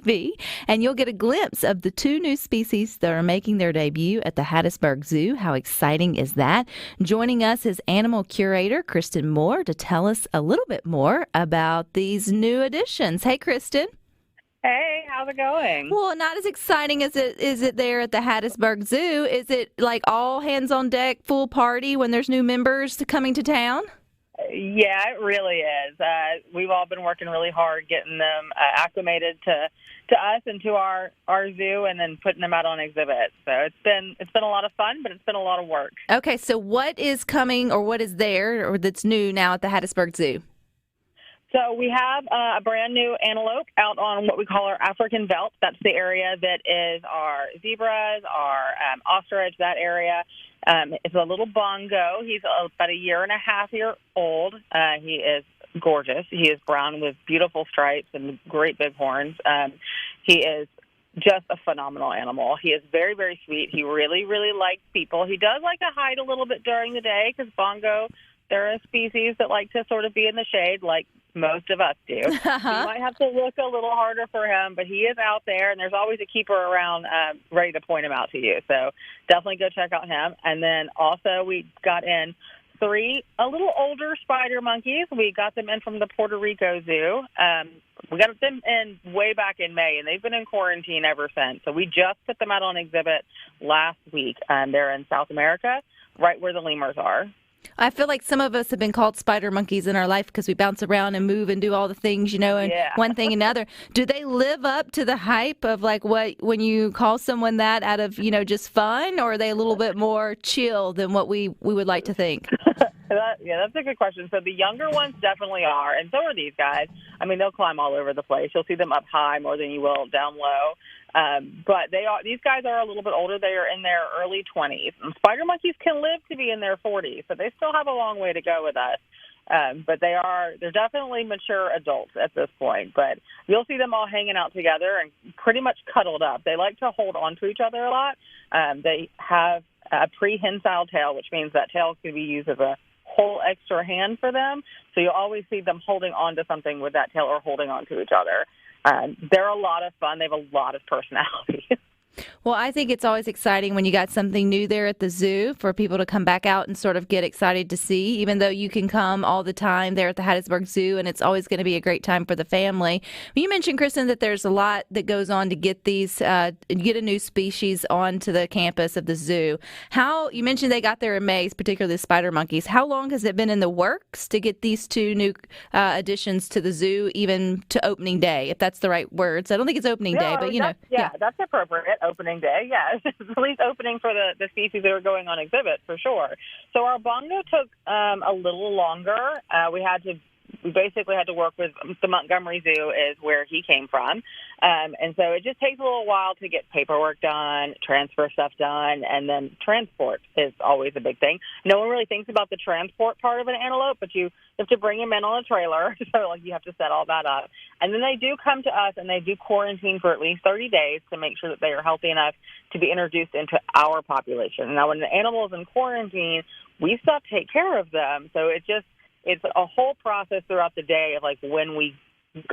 TV, and you'll get a glimpse of the two new species that are making their debut at the Hattiesburg Zoo. How exciting is that? Joining us is animal curator Kristen Moore to tell us a little bit more about these new additions. Hey, Kristen. Hey, how's it going? Well, not as exciting as it is it there at the Hattiesburg Zoo. Is it like all hands on deck, full party when there's new members coming to town? Yeah, it really is. We've all been working really hard getting them acclimated to us and to our zoo, and then putting them out on exhibit. So it's been a lot of fun, but it's been a lot of work. Okay, so what is coming or what is there or that's new now at the Hattiesburg Zoo? So we have a brand new antelope out on what we call our African belt. That's the area that is our zebras, our ostrich, that area. It's a little bongo. He's about a year and a half year old. He is gorgeous. He is brown with beautiful stripes and great big horns. He is just a phenomenal animal. He is very, very sweet. He really, really likes people. He does like to hide a little bit during the day because bongo, they're a species that like to sort of be in the shade like most of us do. You might have to look a little harder for him, but he is out there, and there's always a keeper around ready to point him out to you. So definitely go check out him. And then also we got in 3 a little older spider monkeys. We got them in from the Puerto Rico Zoo. We got them in way back in May, and they've been in quarantine ever since. So we just put them out on exhibit last week. They're in South America, right where the lemurs are. I feel like some of us have been called spider monkeys in our life because we bounce around and move and do all the things, and one thing and another. Do they live up to the hype of like what when you call someone that out of, just fun, or are they a little bit more chill than what we would like to think? That's a good question. So the younger ones definitely are, and so are these guys. I mean, they'll climb all over the place. You'll see them up high more than you will down low. But these guys are a little bit older. They are in their early 20s. And spider monkeys can live to be in their 40s, so they still have a long way to go with us. But they're definitely mature adults at this point. But you'll see them all hanging out together and pretty much cuddled up. They like to hold on to each other a lot. They have a prehensile tail, which means that tail can be used as a whole extra hand for them. So you'll always see them holding on to something with that tail or holding on to each other. They're a lot of fun. They have a lot of personality. Well, I think it's always exciting when you got something new there at the zoo for people to come back out and sort of get excited to see, even though you can come all the time there at the Hattiesburg Zoo, and it's always going to be a great time for the family. You mentioned, Kristen, that there's a lot that goes on to get get a new species onto the campus of the zoo. You mentioned they got there in May, particularly the spider monkeys. How long has it been in the works to get these 2 new additions to the zoo, even to opening day, if that's the right words? I don't think it's opening day, but Yeah, that's appropriate. Opening day, yeah. At least opening for the species that are going on exhibit, for sure. So our bongo took a little longer. We basically had to work with the Montgomery Zoo is where he came from. And so it just takes a little while to get paperwork done, transfer stuff done, and then transport is always a big thing. No one really thinks about the transport part of an antelope, but you have to bring him in on a trailer, so you have to set all that up. And then they do come to us, and they do quarantine for at least 30 days to make sure that they are healthy enough to be introduced into our population. Now, when the animal is in quarantine, we still have to take care of them, so it's a whole process throughout the day of when we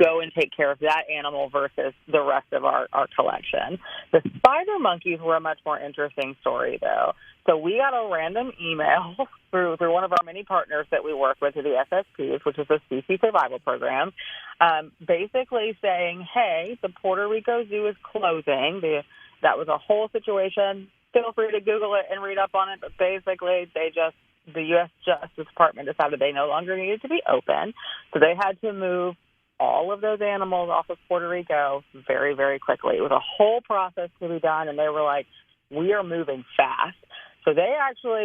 go and take care of that animal versus the rest of our collection. The spider monkeys were a much more interesting story, though. So we got a random email through one of our many partners that we work with, the SSPs, which is the Species Survival Program, basically saying, hey, the Puerto Rico Zoo is closing. That was a whole situation. Feel free to Google it and read up on it, but basically the U.S. Justice Department decided they no longer needed to be open, so they had to move all of those animals off of Puerto Rico very, very quickly. It was a whole process to be done, and they were like, we are moving fast. So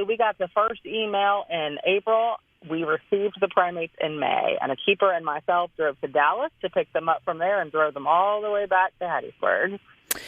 we got the first email in April. We received the primates in May, and a keeper and myself drove to Dallas to pick them up from there and drove them all the way back to Hattiesburg.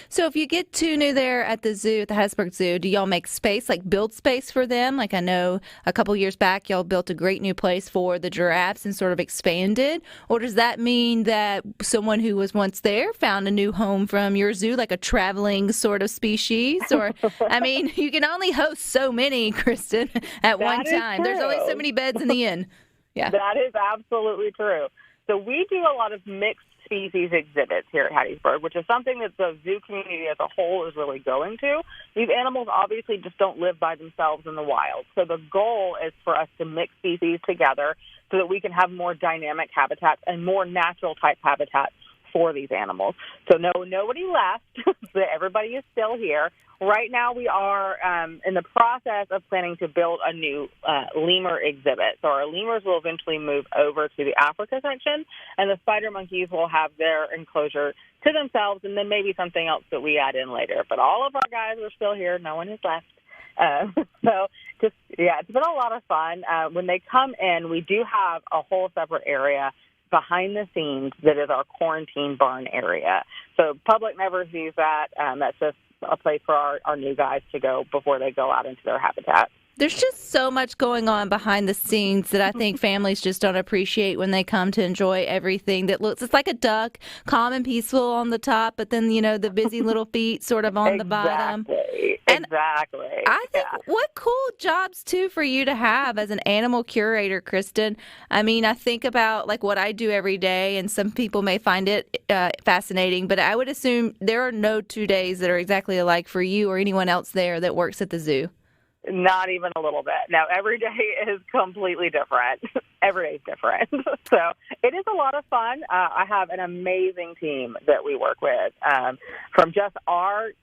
So if you get 2 new there at the zoo, at the Hattiesburg Zoo, do y'all make space, build space for them? I know a couple years back y'all built a great new place for the giraffes and sort of expanded. Or does that mean that someone who was once there found a new home from your zoo, like a traveling sort of species? Or, you can only host so many, Kristen, at one time. There's only so many beds in the inn. Yeah. That is absolutely true. So we do a lot of mixed species exhibits here at Hattiesburg, which is something that the zoo community as a whole is really going to. These animals obviously just don't live by themselves in the wild. So the goal is for us to mix species together so that we can have more dynamic habitats and more natural type habitats for these animals. So nobody left. Everybody is still here. Right now we are in the process of planning to build a new lemur exhibit. So our lemurs will eventually move over to the Africa section, and the spider monkeys will have their enclosure to themselves, and then maybe something else that we add in later. But all of our guys are still here. No one has left. It's been a lot of fun. When they come in, we do have a whole separate area behind the scenes that is our quarantine barn area. So public never sees that. That's just a place for our new guys to go before they go out into their habitat. There's just so much going on behind the scenes that I think families just don't appreciate when they come to enjoy everything that looks, it's like a duck, calm and peaceful on the top, but then, the busy little feet sort of on the bottom. Exactly. I think what cool jobs, too, for you to have as an animal curator, Kristen. I mean, I think about like what I do every day, and some people may find it fascinating, but I would assume there are no 2 days that are exactly alike for you or anyone else there that works at the zoo. Not even a little bit. No, every day is completely different. Every day is different. So it is a lot of fun. I have an amazing team that we work with, from just our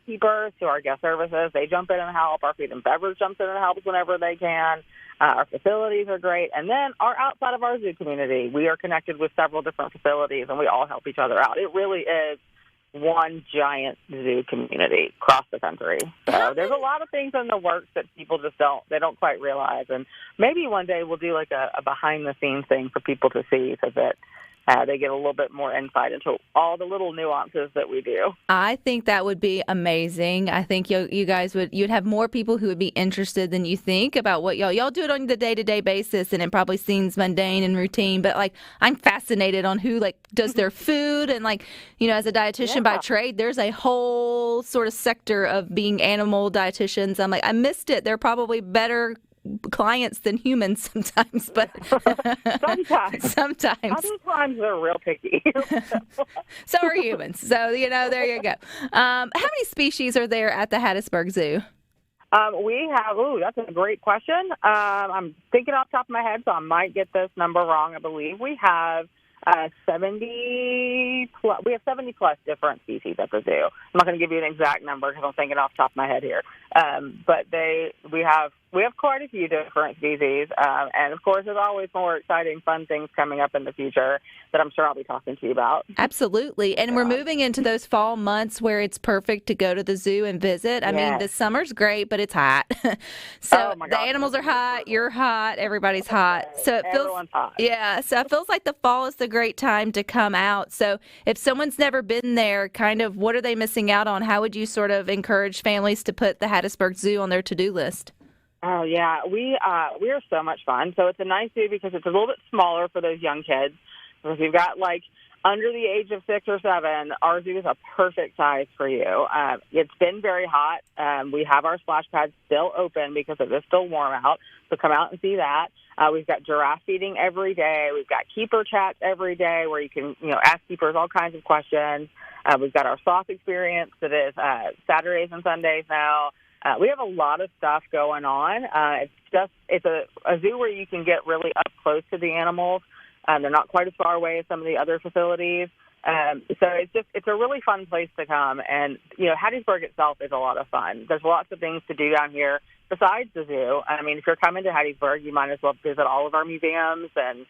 keepers to our guest services. They jump in and help. Our food and beverage jumps in and helps whenever they can. Our facilities are great. And then outside of our zoo community, we are connected with several different facilities, and we all help each other out. It really is one giant zoo community across the country. So there's a lot of things in the works that people just don't quite realize. And maybe one day we'll do like a behind the scenes thing for people to see so that they get a little bit more insight into all the little nuances that we do. I think that would be amazing. I think you guys you'd have more people who would be interested than you think about what y'all do it on the day-to-day basis, and it probably seems mundane and routine, but like I'm fascinated on who like does their food, and like, as a dietitian by trade, there's a whole sort of sector of being animal dietitians. I'm like, I missed it. They're probably better clients than humans sometimes, but sometimes other times they're real picky. So are humans. So there you go. How many species are there at the Hattiesburg Zoo? We have, that's a great question. I'm thinking off the top of my head, so I might get this number wrong. I believe we have 70 plus different species at the zoo. I'm not going to give you an exact number because I'm thinking off the top of my head here. But we have quite a few different species, and of course, there's always more exciting, fun things coming up in the future that I'm sure I'll be talking to you about. Absolutely, and we're moving into those fall months where it's perfect to go to the zoo and visit. I mean, the summer's great, but it's hot. So the animals are hot, you're hot, everybody's hot. So everyone's hot. Yeah, so it feels like the fall is the great time to come out. So if someone's never been there, kind of what are they missing out on? How would you sort of encourage families to put the Hattiesburg Zoo on their to-do list? Oh, yeah. We are so much fun. So it's a nice zoo because it's a little bit smaller for those young kids. If you've got, like, under the age of 6 or 7, our zoo is a perfect size for you. It's been very hot. We have our splash pads still open because it is still warm out. So come out and see that. We've got giraffe feeding every day. We've got keeper chats every day where you can, ask keepers all kinds of questions. We've got our sauce experience that is Saturdays and Sundays now. We have a lot of stuff going on. It's a zoo where you can get really up close to the animals. They're not quite as far away as some of the other facilities. So it's a really fun place to come. And, Hattiesburg itself is a lot of fun. There's lots of things to do down here besides the zoo. I mean, if you're coming to Hattiesburg, you might as well visit all of our museums and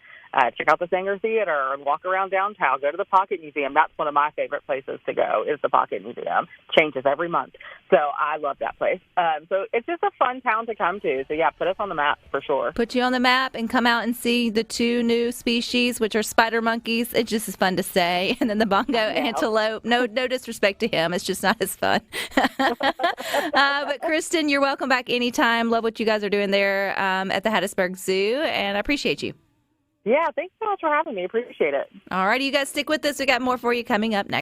check out the Sanger Theater and walk around downtown. Go to the Pocket Museum. That's one of my favorite places to go is the Pocket Museum. Changes every month. So I love that place. So it's just a fun town to come to. So, put us on the map for sure. Put you on the map and come out and see the 2 new species, which are spider monkeys. It's just as fun to say. And then the bongo antelope. No disrespect to him. It's just not as fun. But Kristen, you're welcome back anytime. Love what you guys are doing there at the Hattiesburg Zoo, and I appreciate you. Yeah, thanks so much for having me. Appreciate it. All right, you guys stick with us. We got more for you coming up next.